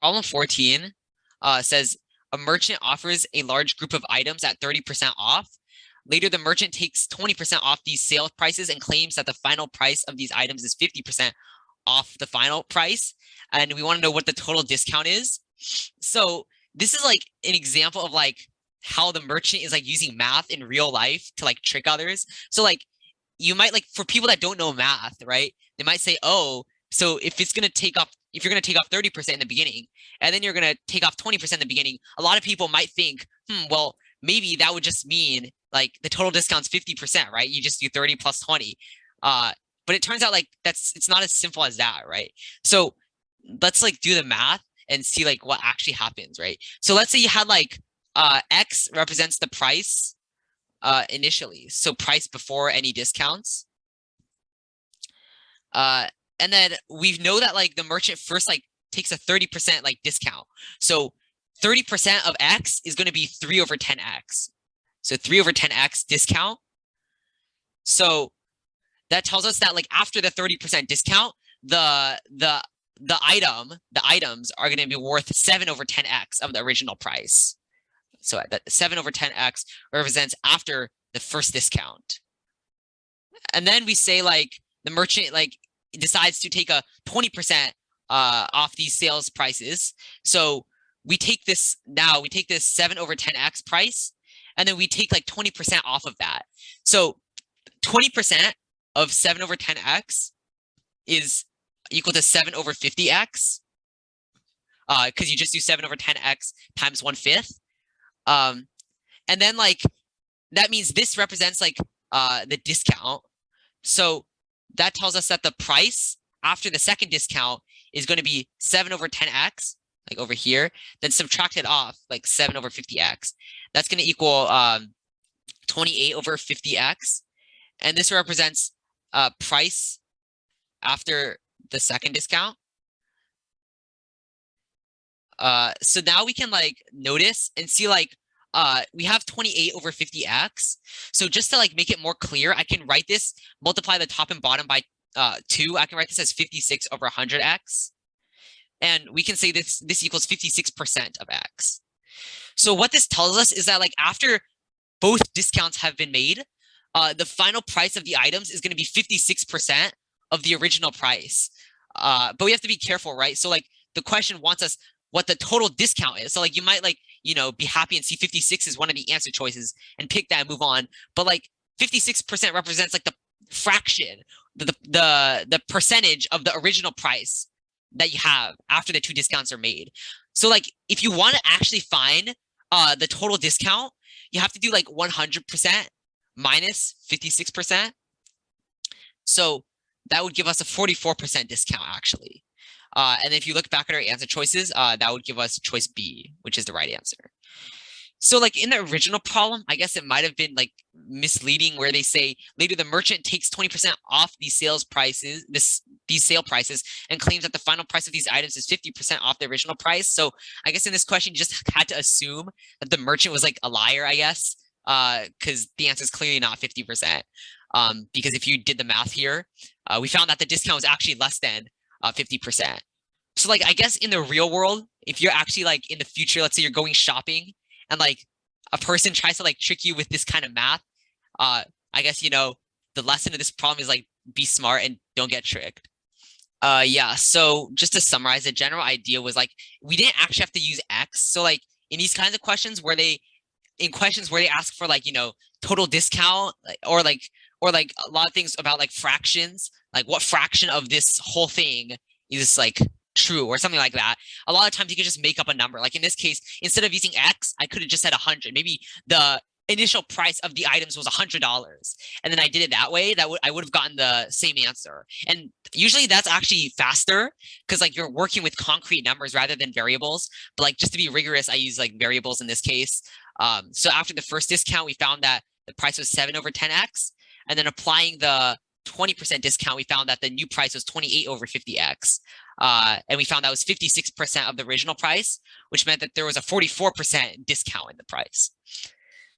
Problem 14 says a merchant offers a large group of items at 30% off. Later, the merchant takes 20% off these sale prices and claims that the final price of these items is 50% off the final price. And we want to know what the total discount is. So this is like an example of like how the merchant is like using math in real life to like trick others. So like you might like for people that don't know math, right? They might say, oh, so if you're going to take off 30% in the beginning, and then you're going to take off 20% in the beginning, a lot of people might think, well, maybe that would just mean like the total discount's 50%, right? You just do 30 plus 20. But it turns out like it's not as simple as that, right? So let's like do the math and see like what actually happens, right? So let's say you had like X represents the price initially, so price before any discounts. And then we know that like the merchant first like takes a 30% like discount. So 30% of X is going to be 3 over 10X. So 3 over 10X discount. So that tells us that like after the 30% discount, the items are going to be worth 7 over 10X of the original price. So that 7 over 10X represents after the first discount. And then we say like the merchant like decides to take a 20% off these sales prices. So we take this 7 over 10X price, and then we take like 20% off of that. So 20% of 7 over 10X is equal to 7 over 50X, because you just do 7 over 10X times 1/5. And then like that means this represents like the discount. So that tells us that the price after the second discount is going to be 7 over 10X, like over here, then subtract it off, like 7 over 50X. That's going to equal 28 over 50X. And this represents price after the second discount. So now we can like notice and see like we have 28 over 50X. So just to like make it more clear, I can write this, multiply the top and bottom by 2. I can write this as 56 over 100X. And we can say this equals 56% of X. So what this tells us is that like after both discounts have been made, the final price of the items is going to be 56% of the original price. But we have to be careful, right? So like the question wants us what the total discount is. So like you might like, be happy and see 56 is one of the answer choices and pick that and move on. But like 56% represents like the fraction, the percentage of the original price that you have after the 2 discounts are made. So like if you want to actually find the total discount, you have to do like 100% minus 56%. So that would give us a 44% discount actually. And if you look back at our answer choices, that would give us choice B, which is the right answer. So like in the original problem, I guess it might have been like misleading where they say later the merchant takes 20% off these sales prices, these sale prices, and claims that the final price of these items is 50% off the original price. So I guess in this question, you just had to assume that the merchant was like a liar, I guess, because the answer is clearly not 50%. Because if you did the math here, we found that the discount was actually less than 50%. So like I guess in the real world, if you're actually like in the future, let's say you're going shopping and like a person tries to like trick you with this kind of math, I guess the lesson of this problem is like be smart and don't get tricked. Yeah, so just to summarize, the general idea was like we didn't actually have to use X. So like in these kinds of questions where they ask for like total discount or like a lot of things about like fractions, like what fraction of this whole thing is like true or something like that. A lot of times you can just make up a number. Like in this case, instead of using X, I could have just said 100. Maybe the initial price of the items was $100, and then I did it that way. I would have gotten the same answer. And usually that's actually faster because like you're working with concrete numbers rather than variables. But like just to be rigorous, I use like variables in this case. So after the first discount, we found that the price was 7 over 10X, and then applying the 20% discount, we found that the new price was 28 over 50X. And we found that was 56% of the original price, which meant that there was a 44% discount in the price.